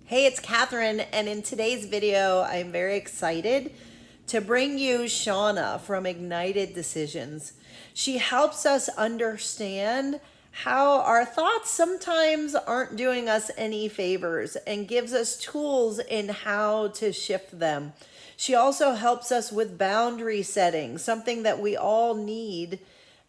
Hey, it's Catherine, and in today's video, I'm very excited to bring you Shauna from Ignited Decisions. She helps us understand how our thoughts sometimes aren't doing us any favors and gives us tools in how to shift them. She also helps us with boundary setting, something that we all need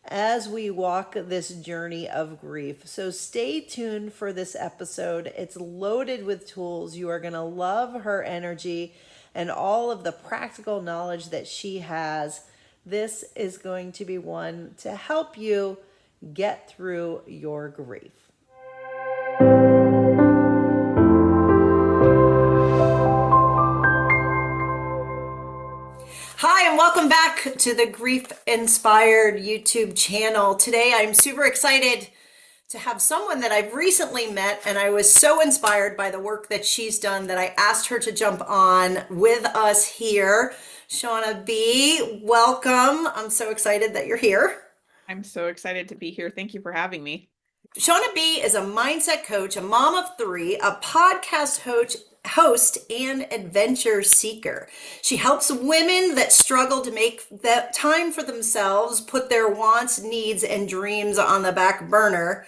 as we walk this journey of grief. So stay tuned for this episode. It's loaded with tools. You are going to love her energy and all of the practical knowledge that she has. This is going to be one to help you get through your grief. Hi, and welcome back to the Grief Inspired YouTube channel. Today, I'm super excited to have someone that I've recently met, and I was so inspired by the work that she's done that I asked her to jump on with us here. Shauna B, welcome. I'm so excited that you're here. I'm so excited to be here. Thank you for having me. Shauna B is a mindset coach, a mom of three, a podcast host, and adventure seeker. She helps women that struggle to make that time for themselves, put their wants, needs, and dreams on the back burner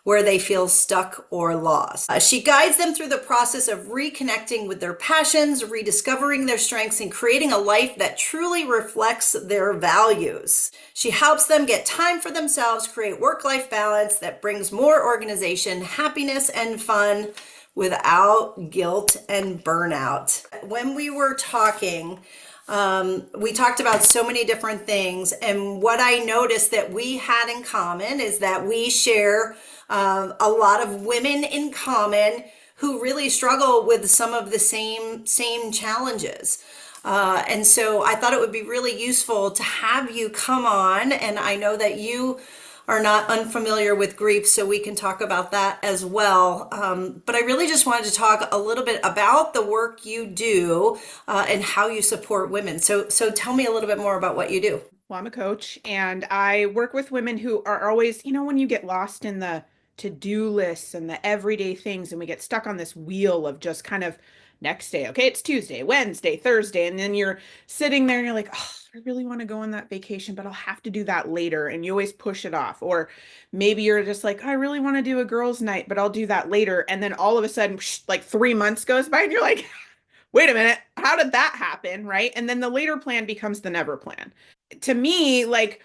where they feel stuck or lost. She guides them through the process of reconnecting with their passions, rediscovering their strengths, and creating a life that truly reflects their values. She helps them get time for themselves, create work-life balance that brings more organization, happiness, and fun without guilt and burnout. When we were talking, we talked about so many different things, and what I noticed that we had in common is that we share a lot of women in common who really struggle with some of the same challenges. And so I thought it would be really useful to have you come on, and I know that you are not unfamiliar with grief, so we can talk about that as well. But I really just wanted to talk a little bit about the work you do and how you support women. So tell me a little bit more about what you do. Well, I'm a coach and I work with women who are always, when you get lost in the to-do lists and the everyday things and we get stuck on this wheel of just kind of next day, okay, it's Tuesday, Wednesday, Thursday, and then you're sitting there and you're like, oh, I really want to go on that vacation, but I'll have to do that later. And you always push it off. Or maybe you're just like, I really want to do a girls' night, but I'll do that later. And then all of a sudden, like 3 months goes by and you're like, wait a minute, how did that happen? Right. And then the later plan becomes the never plan. To me, like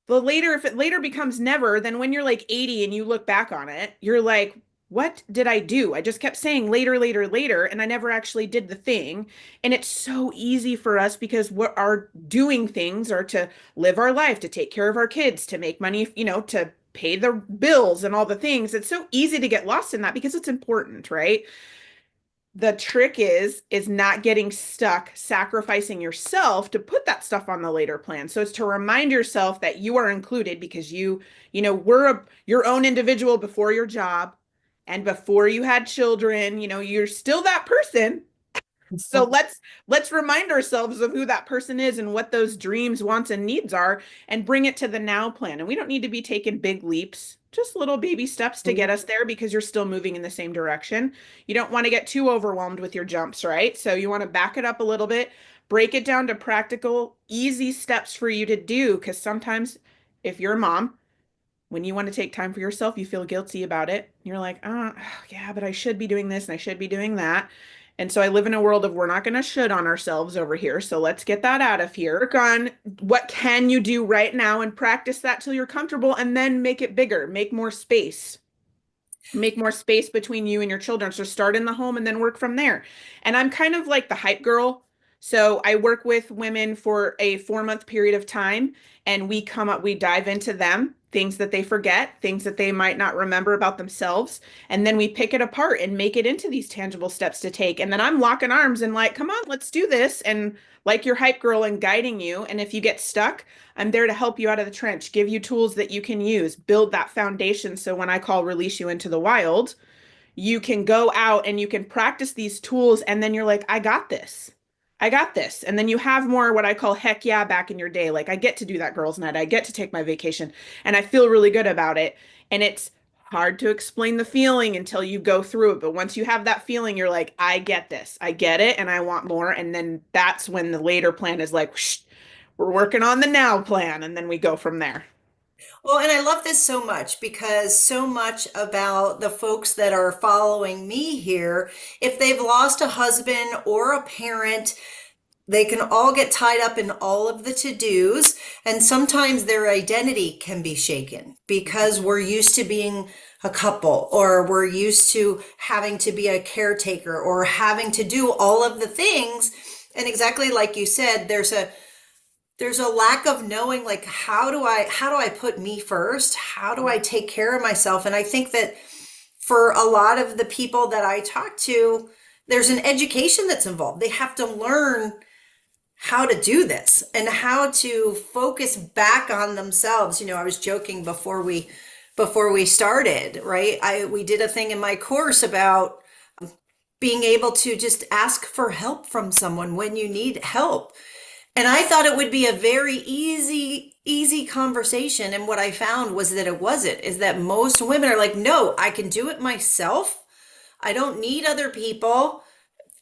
if it later becomes never, then when you're like 80 and you look back on it, you're like, what did I do? I just kept saying later, later, later, and I never actually did the thing. And it's so easy for us because what our doing things are to live our life, to take care of our kids, to make money, to pay the bills and all the things. It's so easy to get lost in that because it's important, right? The trick is not getting stuck sacrificing yourself to put that stuff on the later plan. So it's to remind yourself that you are included because were your own individual before your job and before you had children. You're still that person. So let's remind ourselves of who that person is and what those dreams, wants, and needs are, and bring it to the now plan. And we don't need to be taking big leaps, just little baby steps to get us there because you're still moving in the same direction. You don't want to get too overwhelmed with your jumps, right? So you want to back it up a little bit, break it down to practical, easy steps for you to do. Because sometimes if you're a mom, when you want to take time for yourself, you feel guilty about it. You're like, oh, yeah, but I should be doing this and I should be doing that. And so I live in a world of we're not going to should on ourselves over here. So let's get that out of here. Work on what can you do right now and practice that till you're comfortable and then make it bigger, make more space. Make more space between you and your children. So start in the home and then work from there. And I'm kind of like the hype girl. So I work with women for a 4 month period of time and we dive into them, things that they forget, things that they might not remember about themselves. And then we pick it apart and make it into these tangible steps to take. And then I'm locking arms and like, come on, let's do this. And like your hype girl and guiding you. And if you get stuck, I'm there to help you out of the trench, give you tools that you can use, build that foundation. So when I call release you into the wild, you can go out and you can practice these tools. And then you're like, I got this. I got this. And then you have more what I call heck yeah back in your day. Like I get to do that girls' night. I get to take my vacation and I feel really good about it. And it's hard to explain the feeling until you go through it. But once you have that feeling, you're like, I get this. I get it and I want more. And then that's when the later plan is like, Shh, we're working on the now plan. And then we go from there. Well, and I love this so much because so much about the folks that are following me here, if they've lost a husband or a parent, they can all get tied up in all of the to-dos, and sometimes their identity can be shaken because we're used to being a couple, or we're used to having to be a caretaker or having to do all of the things. And exactly like you said, there's a lack of knowing, like, how do I put me first? How do I take care of myself? And I think that for a lot of the people that I talk to, there's an education that's involved. They have to learn how to do this and how to focus back on themselves. I was joking before we started, right? We did a thing in my course about being able to just ask for help from someone when you need help. And I thought it would be a very easy conversation. And what I found was that it wasn't, is that most women are like, no, I can do it myself. I don't need other people.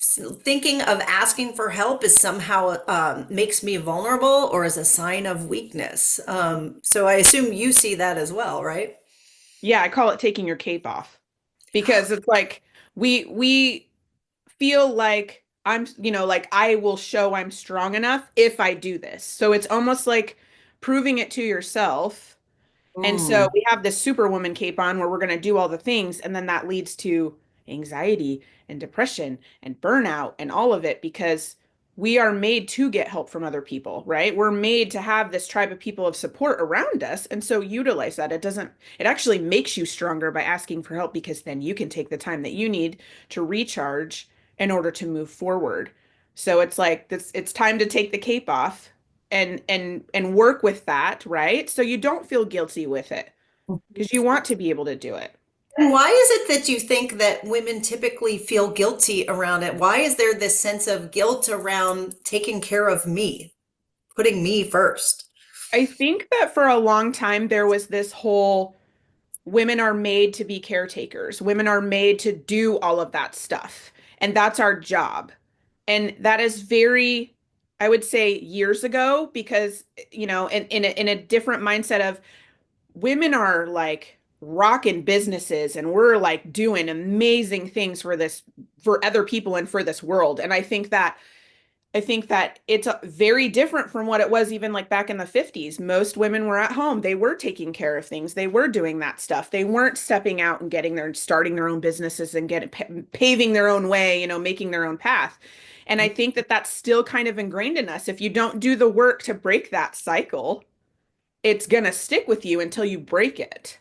Thinking of asking for help is somehow makes me vulnerable or is a sign of weakness. So I assume you see that as well, right? Yeah, I call it taking your cape off because it's like we feel like like I will show I'm strong enough if I do this. So it's almost like proving it to yourself. And so Mm. we have this superwoman cape on where we're going to do all the things, and then that leads to anxiety and depression and burnout and all of it because we are made to get help from other people, right? We're made to have this tribe of people of support around us. And so utilize that. It actually makes you stronger by asking for help because then you can take the time that you need to recharge in order to move forward. So it's like this, it's time to take the cape off and work with that, right? So you don't feel guilty with it because you want to be able to do it. And why is it that you think that women typically feel guilty around it? Why is there this sense of guilt around taking care of me, putting me first? I think that for a long time there was this whole women are made to be caretakers. Women are made to do all of that stuff. And that's our job. And that is very, I would say, years ago, because, in a different mindset of women are like rocking businesses and we're like doing amazing things for other people and for this world. And I think that it's very different from what it was even like back in the 50s. Most women were at home. They were taking care of things. They were doing that stuff. They weren't stepping out and starting their own businesses and paving their own way, making their own path. And I think that that's still kind of ingrained in us. If you don't do the work to break that cycle, it's going to stick with you until you break it.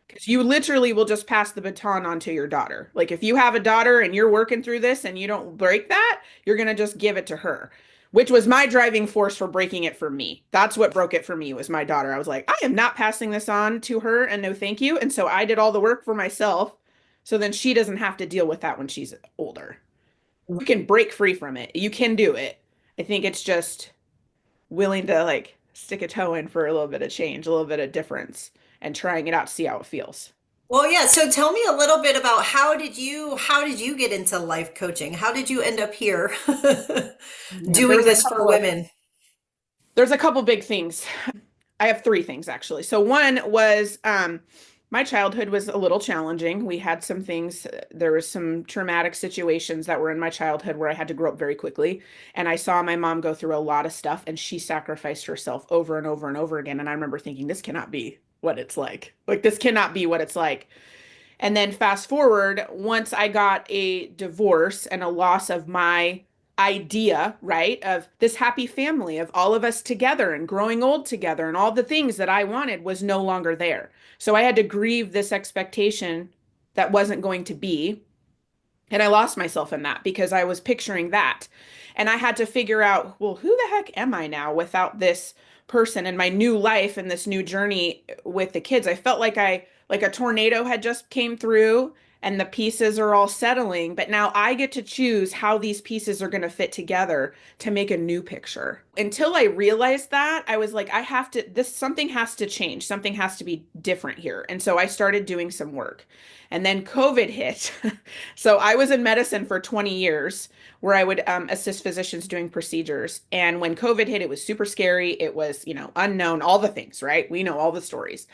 Because you literally will just pass the baton on to your daughter. Like if you have a daughter and you're working through this and you don't break that, you're going to just give it to her, which was my driving force for breaking it for me. That's what broke it for me was my daughter. I was like, I am not passing this on to her and no thank you. And so I did all the work for myself. So then she doesn't have to deal with that when she's older. You can break free from it. You can do it. I think it's just willing to like stick a toe in for a little bit of change, a little bit of difference, and trying it out to see how it feels. Well, yeah. So tell me a little bit about how did you get into life coaching? How did you end up here Yeah, doing this for women? there's a couple big things. I have three things actually. So one was my childhood was a little challenging. We had some things, there was some traumatic situations that were in my childhood where I had to grow up very quickly. And I saw my mom go through a lot of stuff and she sacrificed herself over and over and over again. And I remember thinking, this cannot be what it's like. Like, this cannot be what it's like. And then fast forward, once I got a divorce and a loss of my idea, right, of this happy family of all of us together and growing old together and all the things that I wanted was no longer there. So I had to grieve this expectation that wasn't going to be. And I lost myself in that because I was picturing that. And I had to figure out, well, who the heck am I now without this person and my new life and this new journey with the kids? I felt like a tornado had just came through and the pieces are all settling, but now I get to choose how these pieces are going to fit together to make a new picture. Until I realized that, I was like, I have to, this something has to change. Something has to be different here. And so I started doing some work. And then COVID hit. So I was in medicine for 20 years where I would assist physicians doing procedures. And when COVID hit, it was super scary. It was, unknown, all the things, right? We know all the stories.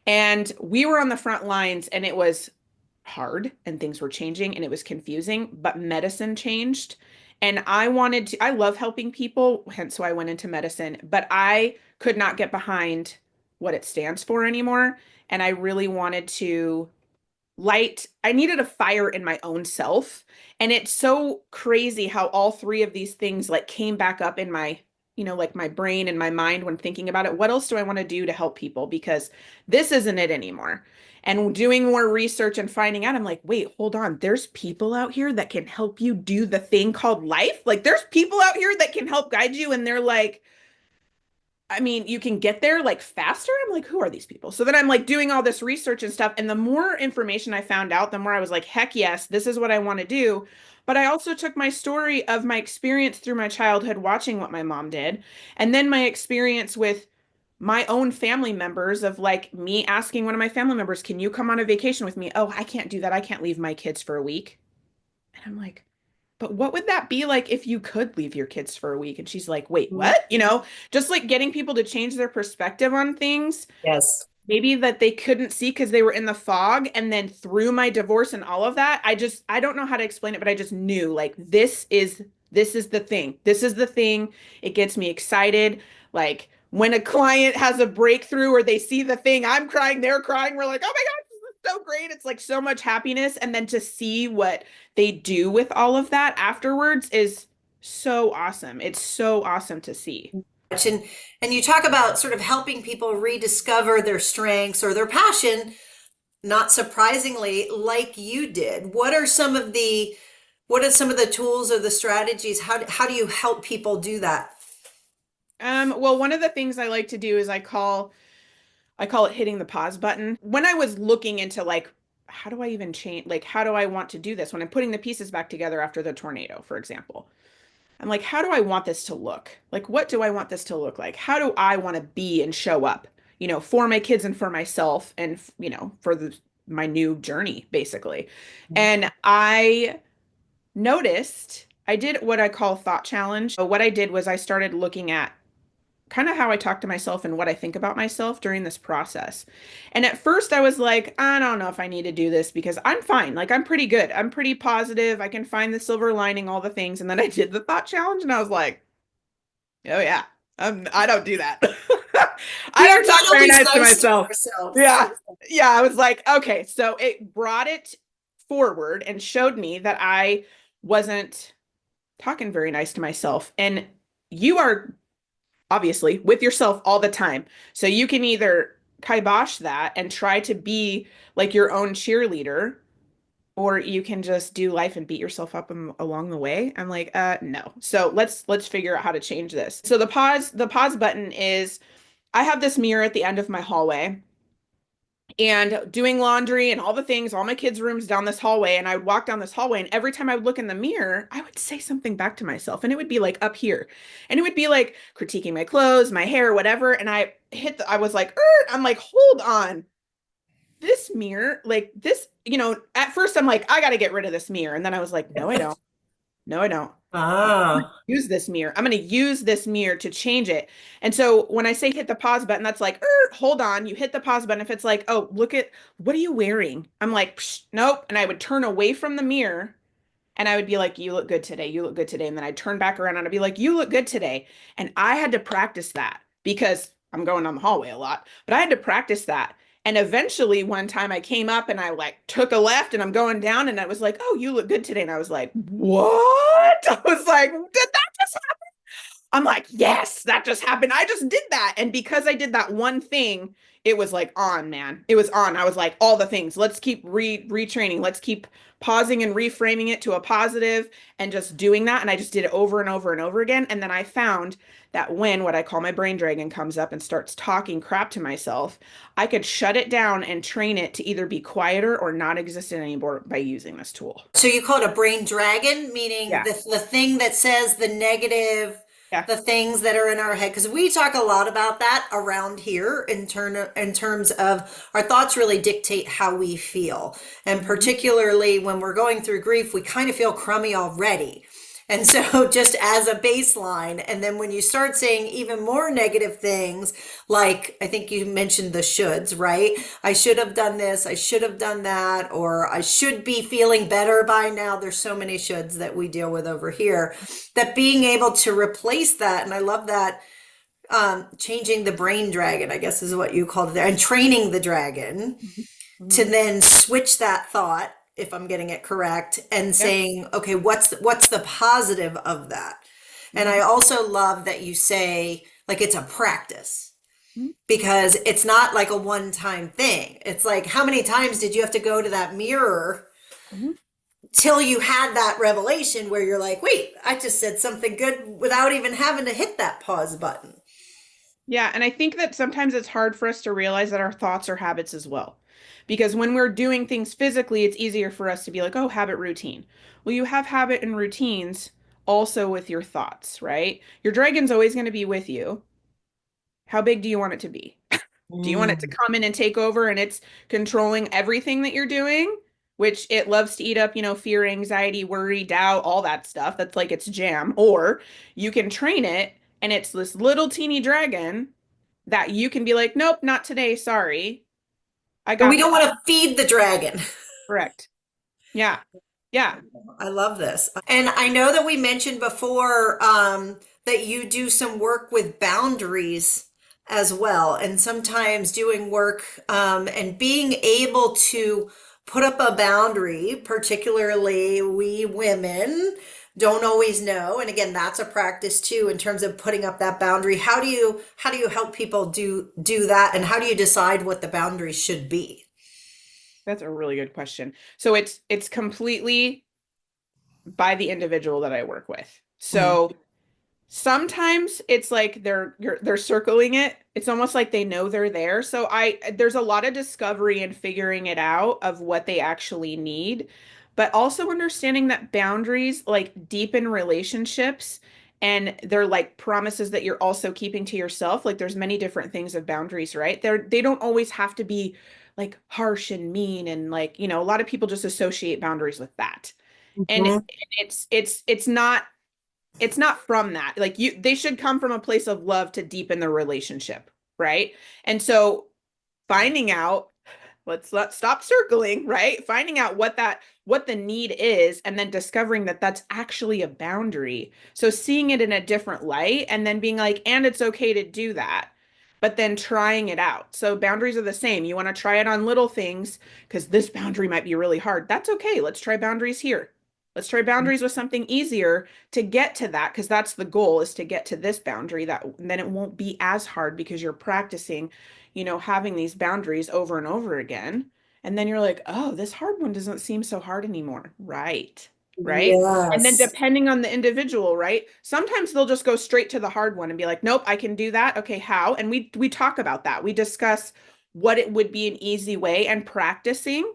And we were on the front lines and it was hard and things were changing and it was confusing, but medicine changed. And I love helping people, hence why I went into medicine, but I could not get behind what it stands for anymore. And I really wanted to I needed a fire in my own self. And it's so crazy how all three of these things like came back up in my, like my brain and my mind when thinking about it. What else do I want to do to help people? Because this isn't it anymore. And doing more research and finding out, I'm like, wait, hold on. There's people out here that can help you do the thing called life. Like there's people out here that can help guide you. And they're like, I mean, you can get there like faster. I'm like, who are these people? So then I'm like doing all this research and stuff. And the more information I found out, the more I was like, heck yes, this is what I want to do. But I also took my story of my experience through my childhood watching what my mom did, and then my experience with my own family members of like me asking one of my family members, can you come on a vacation with me? Oh, I can't do that. I can't leave my kids for a week. And I'm like, but what would that be like if you could leave your kids for a week? And she's like, wait, what? Just like getting people to change their perspective on things, Yes. maybe that they couldn't see because they were in the fog. And then through my divorce and all of that, I don't know how to explain it, but I just knew like this is the thing. This is the thing. It gets me excited. Like when a client has a breakthrough or they see the thing, I'm crying, they're crying. We're like, oh my God, this is so great. It's like so much happiness. And then to see what they do with all of that afterwards is so awesome. It's so awesome to see. And you talk about sort of helping people rediscover their strengths or their passion, not surprisingly, like you did. What are some of the tools or the strategies? How do you help people do that? Well, one of the things I like to do is I call it hitting the pause button. When I was looking into like, how do I even change? Like, how do I want to do this? When I'm putting the pieces back together after the tornado, for example, I'm like, how do I want this to look? Like, what do I want this to look like? How do I want to be and show up, for my kids and for myself and, for my new journey, basically. And I noticed I did what I call thought challenge. So what I did was I started looking at kind of how I talk to myself and what I think about myself during this process. And at first I was like, I don't know if I need to do this because I'm fine. Like I'm pretty good. I'm pretty positive. I can find the silver lining, all the things. And then I did the thought challenge and I was like, oh yeah, I don't do that. I We are don't talk not very always nice to nice to myself. ourselves. Yeah. Yeah. I was like, okay. So it brought it forward and showed me that I wasn't talking very nice to myself. And you are obviously with yourself all the time. So you can either kibosh that and try to be like your own cheerleader, or you can just do life and beat yourself up along the way. I'm like, no. So let's figure out how to change this. So the pause button is I have this mirror at the end of my hallway and doing laundry and all the things, all my kids' rooms down this hallway. And I would walk down this hallway, and every time I would look in the mirror, I would say something back to myself. And it would be like up here. And it would be like critiquing my clothes, my hair, whatever. And I was like, I'm like, hold on. This mirror, like this, at first I'm like, I got to get rid of this mirror. And then I was like, no, I don't. No, I don't. Ah, Use this mirror. I'm going to use this mirror to change it. And so when I say hit the pause button, that's like, hold on. You hit the pause button. If it's like, oh, look at what are you wearing? I'm like, psh, nope. And I would turn away from the mirror and I would be like, you look good today. You look good today. And then I'd turn back around and I'd be like, you look good today. And I had to practice that because I'm going down the hallway a lot, but I had to practice that. And eventually one time I came up and I like took a left and I'm going down and I was like, oh, you look good today. And I was like, what? I was like, did that just happen? I'm like, yes, that just happened. I just did that. And because I did that one thing, it was like on, man. It was on. I was like, all the things. Let's keep retraining. Let's keep pausing and reframing it to a positive and just doing that. And I just did it over and over and over again. And then I found that when what I call my brain dragon comes up and starts talking crap to myself, I could shut it down and train it to either be quieter or not exist anymore by using this tool. So you call it a brain dragon, meaning Yeah. the thing that says the negative, Yeah. the things that are in our head. Because we talk a lot about that around here in terms of our thoughts really dictate how we feel. And Mhm. particularly when we're going through grief, we kind of feel crummy already. And so, just as a baseline, and then when you start saying even more negative things, like I think you mentioned the shoulds, right? I should have done this, I should have done that, or I should be feeling better by now. There's so many shoulds that we deal with over here. That being able to replace that, and I love that, changing the brain dragon, I guess is what you called it there, and training the dragon Mhm. to Mhm. then switch that thought, if I'm getting it correct, and Yeah. saying, okay, what's the positive of that? And I Mhm. also love that you say like it's a practice, Mhm. because it's not like a one-time thing. It's like, how many times did you have to go to that mirror Mhm. till you had that revelation where you're like, wait, I just said something good without even having to hit that pause button. Yeah, and I think that sometimes it's hard for us to realize that our thoughts are habits as well. Because when we're doing things physically, it's easier for us to be like, oh, habit routine. Well, you have habit and routines also with your thoughts, right? Your dragon's always going to be with you. How big do you want it to be? Do you want it to Mm. come in and take over and it's controlling everything that you're doing, which it loves to eat up, fear, anxiety, worry, doubt, all that stuff. That's like its jam. Or you can train it and it's this little teeny dragon that you can be like, nope, not today. Sorry. I But we got don't this. want to feed the dragon. Correct. Yeah. Yeah. I love this. And I know that we mentioned before that you do some work with boundaries as well. And sometimes doing work and being able to put up a boundary, particularly we women don't always know. And again, that's a practice too in terms of putting up that boundary. How do you help people do that? And how do you decide what the boundaries should be? That's a really good question. So it's completely by the individual that I work with. Mhm. So sometimes it's like they're circling it. It's almost like they know they're there. So I there's a lot of discovery and figuring it out of what they actually need, but also understanding that boundaries like deepen relationships and they're like promises that you're also keeping to yourself. Like there's many different things of boundaries, right? They don't always have to be like harsh and mean and like, a lot of people just associate boundaries with that. And Mhm. it's not from that. Like they should come from a place of love to deepen the relationship, right? And so finding out, let's stop circling, right? Finding out what the need is and then discovering that that's actually a boundary. So seeing it in a different light and then being like, and it's okay to do that. But then trying it out. So boundaries are the same. You want to try it on little things because this boundary might be really hard. That's okay. Let's try boundaries here. Let's try boundaries with something easier to get to that because that's the goal is to get to this boundary that then it won't be as hard because you're practicing, having these boundaries over and over again. And then you're like, oh, this hard one doesn't seem so hard anymore. Right. Right. And then Yes. depending on the individual, right? Sometimes they'll just go straight to the hard one and be like, nope, I can do that. Okay, how? And we talk about that. We discuss what it would be an easy way and practicing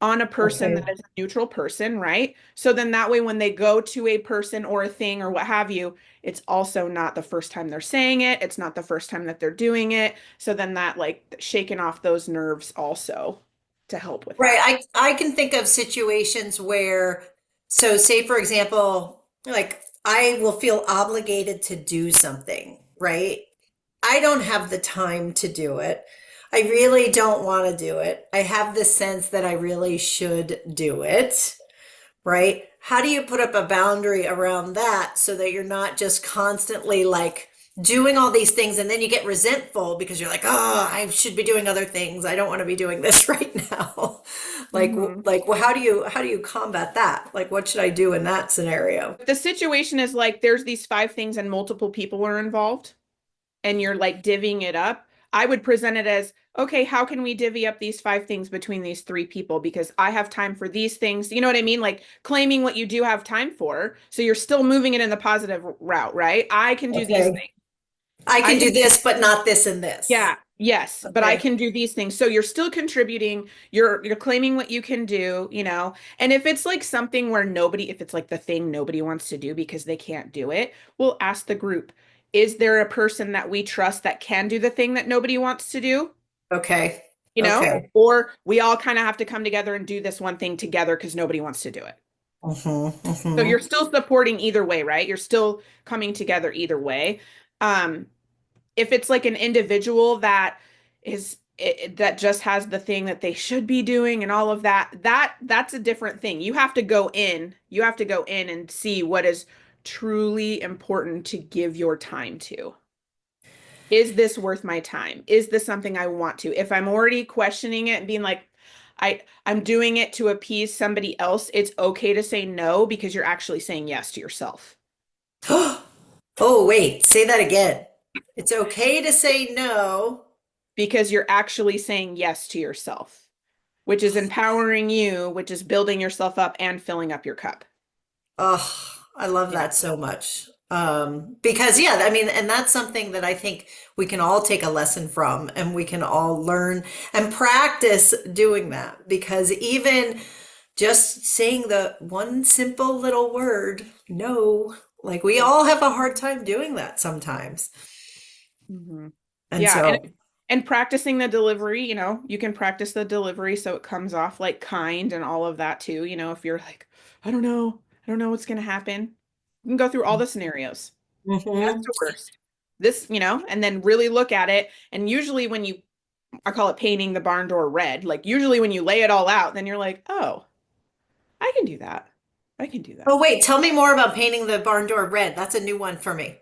on a person Okay. that is a neutral person, right? So then that way when they go to a person or a thing or what have you, it's also not the first time they're saying it. It's not the first time that they're doing it. So then that like shaking off those nerves also to help with Right. that. I can think of situations where, so say for example, like I will feel obligated to do something, right? I don't have the time to do it. I really don't want to do it. I have this sense that I really should do it, right? How do you put up a boundary around that so that you're not just constantly like doing all these things, and then you get resentful because you're like, oh, I should be doing other things. I don't want to be doing this right now. Hmm. Well, how do you combat that? Like, what should I do in that scenario? The situation is like there's these five things and multiple people are involved, and you're like divvying it up. I would present it as, okay, how can we divvy up these five things between these three people? Because I have time for these things. You know what I mean? Like claiming what you do have time for. So you're still moving it in the positive route, right? I can do these Okay. things. I I can can do this, but not this and this. Yeah, yes, but I Okay. can do these things. So you're still contributing, you're claiming what you can do, you know. And if it's like something where nobody, if it's like the thing nobody wants to do because they can't do it, we'll ask the group, is there a person that we trust that can do the thing that nobody wants to do? Okay. You know? Okay. Or we all kind of have to come together and do this one thing together because nobody wants to do it. So you're Hmm. still supporting either way, right? You're still coming together either way. Um, if it's like an individual that that just has the thing that they should be doing and all of that, that's a different thing. You have to go in and see what is truly important to give your time to. Is this worth my time? Is this something I want to? If I'm already questioning it and being like, I'm doing it to appease somebody else, it's okay to say no because you're actually saying yes to yourself. Oh, wait, say that again. It's okay to say no. Because you're actually saying yes to yourself, which is empowering you, which is building yourself up and filling up your cup. Oh, I love Yeah. that so much. Because yeah, I mean, and that's something that I think we can all take a lesson from, and we can all learn and practice doing that. Because even just saying the one simple little word, no, like we Yeah. all have a hard time doing that sometimes. Hmm. And Yeah, so, and practicing the delivery, you know, you can practice the delivery so it comes off like kind and all of that too. You know, if you're like, I don't know what's gonna happen. You can go through all the scenarios. Best mhm. to worst. This, you know, and then really look at it. And usually when you I call it painting the barn door red, like usually when you lay it all out, then you're like, oh, I can do that. I can do Oh, that. wait, tell me more about painting the barn door red. That's a new one for me.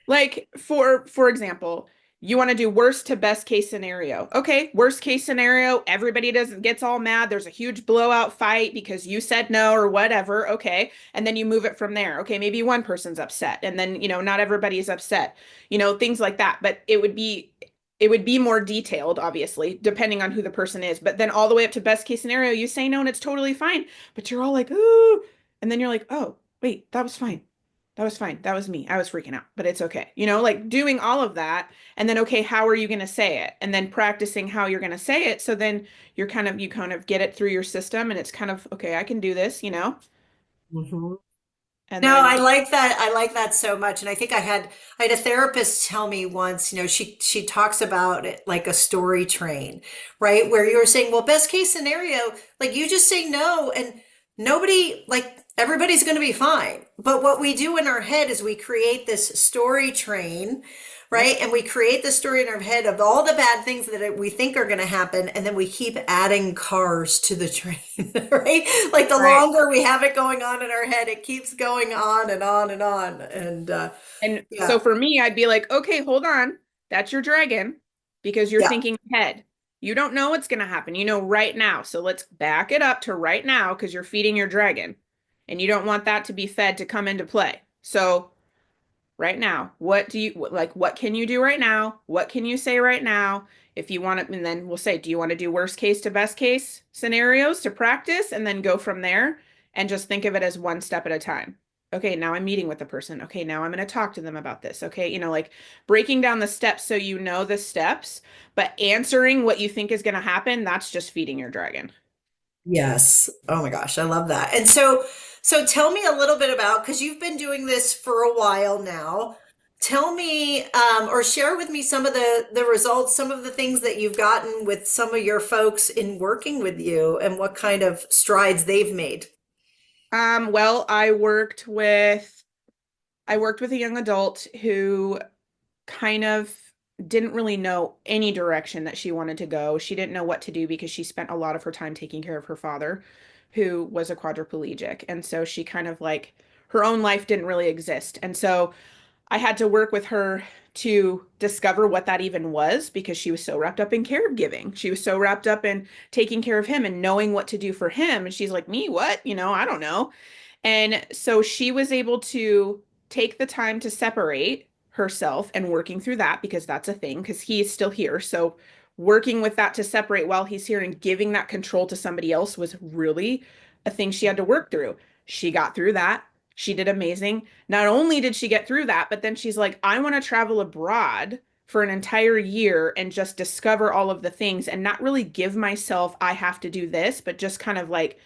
Like for example, you want to do worst to best case scenario. Okay, worst case scenario, everybody doesn't gets all mad. There's a huge blowout fight because you said no or whatever. Okay, and then you move it from there. Okay, maybe one person's upset and then, you know, not everybody is upset. You know, things like that. But it would be more detailed, obviously, depending on who the person is. But then all the way up to best case scenario, you say no and it's totally fine. But you're all like, ooh, and then you're like, oh, wait, that was fine. That was fine. That was me. I was freaking out, but it's okay. You know, like doing all of that. And then, okay, how are you going to say it? And then practicing how you're going to say it. So then you kind of get it through your system and it's kind of, okay, I can do this, you know? Mhm. And No, I then, like that. I like that so much. And I think I had a therapist tell me once, she talks about it like a story train, right? Where you were saying, well, best case scenario, like you just say no and nobody, like everybody's going to be fine. But what we do in our head is we create this story train, yep, right? And we create the story in our head of all the bad things that we think are going to happen. And then we keep adding cars to the train, right? Like the right. longer we have it going on in our head, it keeps going on and on and on. And And so yeah, for me, I'd be like, okay, hold on. That's your dragon because you're yeah, thinking ahead. You don't know what's going to happen. You know right now. So let's back it up to right now because you're feeding your dragon and you don't want that to be fed to come into play. So right now, what can you do right now? What can you say right now? If you want to, and then we'll say, do you want to do worst case to best case scenarios to practice and then go from there and just think of it as one step at a time. Okay, now I'm meeting with the person. Okay, now I'm going to talk to them about this. Okay, you know, like breaking down the steps so you know the steps, but answering what you think is going to happen, that's just feeding your dragon. yes. Oh my gosh, I love that. And so tell me a little bit about, because you've been doing this for a while now. Tell me, or share with me some of the results, some of the things that you've gotten with some of your folks in working with you, and what kind of strides they've made. Well, I worked with a young adult who kind of didn't really know any direction that she wanted to go. She didn't know what to do because she spent a lot of her time taking care of her father, who was a quadriplegic. And so she kind of like her own life didn't really exist. And so I had to work with her to discover what that even was because she was so wrapped up in caregiving. She was so wrapped up in taking care of him and knowing what to do for him. And she's like, me, what? I don't know. And so she was able to take the time to separate herself and working through that because that's a thing because he is still here. So working with that to separate while he's here and giving that control to somebody else was really a thing she had to work through. She got through that. She did amazing. Not only did she get through that, but then she's like, I want to travel abroad for an entire year and just discover all of the things and not really give myself, I have to do this, but just kind of like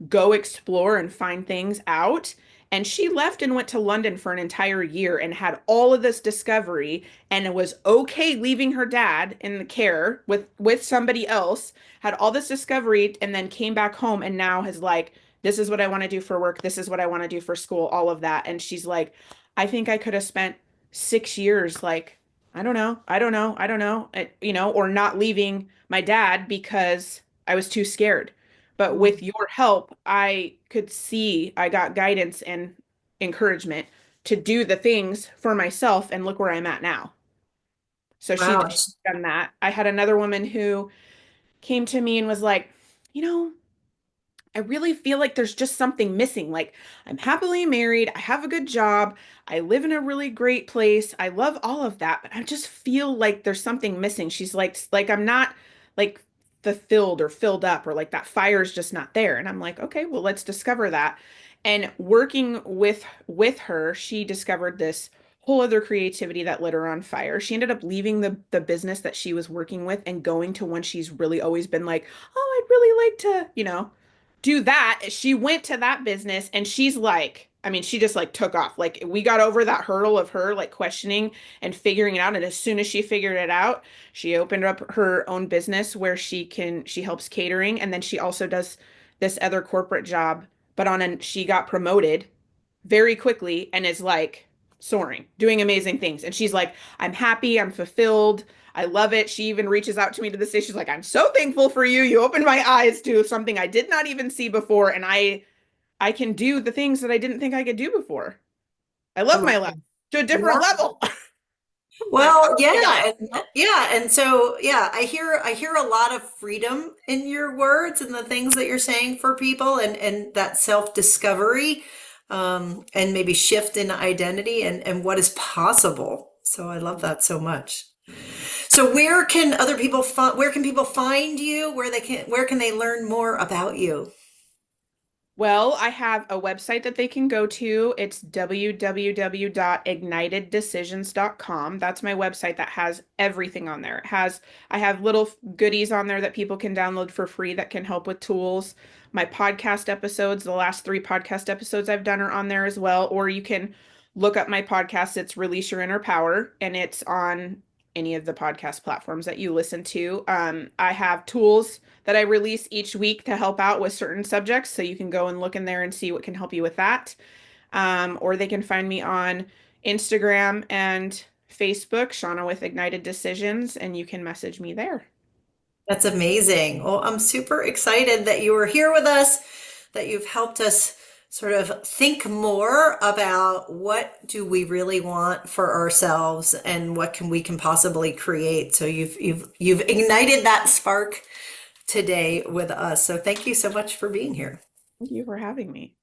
go explore and find things out. And she left and went to London for an entire year and had all of this discovery and it was okay leaving her dad in the care with somebody else, had all this discovery and then came back home and now has like, this is what I want to do for work, this is what I want to do for school, all of that. And she's like, I think I could have spent 6 years like, I don't know, I don't know, I don't know, or not leaving my dad because I was too scared. But with your help, I could see I got guidance and encouragement to do the things for myself and look where I'm at now. So Wow. she's done that. I had another woman who came to me and was like, you know, I really feel like there's just something missing. Like, I'm happily married, I have a good job, I live in a really great place, I love all of that, but I just feel like there's something missing. She's like I'm not like fulfilled or filled up, or like that fire's just not there. And I'm like, okay, well, let's discover that. And working with her, she discovered this whole other creativity that lit her on fire. She ended up leaving the business that she was working with and going to one she's really always been like, oh, I'd really like to, do that. She went to that business and she's like, I mean, she just like took off. Like we got over that hurdle of her like questioning and figuring it out. And as soon as she figured it out, she opened up her own business where she helps catering. And then she also does this other corporate job, but she got promoted very quickly and is like soaring, doing amazing things. And she's like, I'm happy, I'm fulfilled. I love it. She even reaches out to me to this day. She's like, I'm so thankful for you. You opened my eyes to something I did not even see before. And I can do the things that I didn't think I could do before. I I love love my life it. to a different Wow. level. Like, Well, oh my God. yeah, yeah, and so yeah, I hear a lot of freedom in your words and the things that you're saying for people, and that self-discovery, and maybe shift in identity and what is possible. So I love that so much. So where can people find you? Where can they learn more about you? Well, I have a website that they can go to. It's www.igniteddecisions.com. That's my website that has everything on there. I have little goodies on there that people can download for free that can help with tools. My podcast episodes, the last 3 podcast episodes I've done are on there as well. Or you can look up my podcast. It's Release Your Inner Power, and it's on any of the podcast platforms that you listen to. I have tools that I release each week to help out with certain subjects. So you can go and look in there and see what can help you with that. Or they can find me on Instagram and Facebook, Shauna with Ignited Decisions, and you can message me there. That's amazing. Well, I'm super excited that you were here with us, that you've helped us sort of think more about what do we really want for ourselves and what we can possibly create. So you've ignited that spark today with us. So thank you so much for being here. Thank you for having me.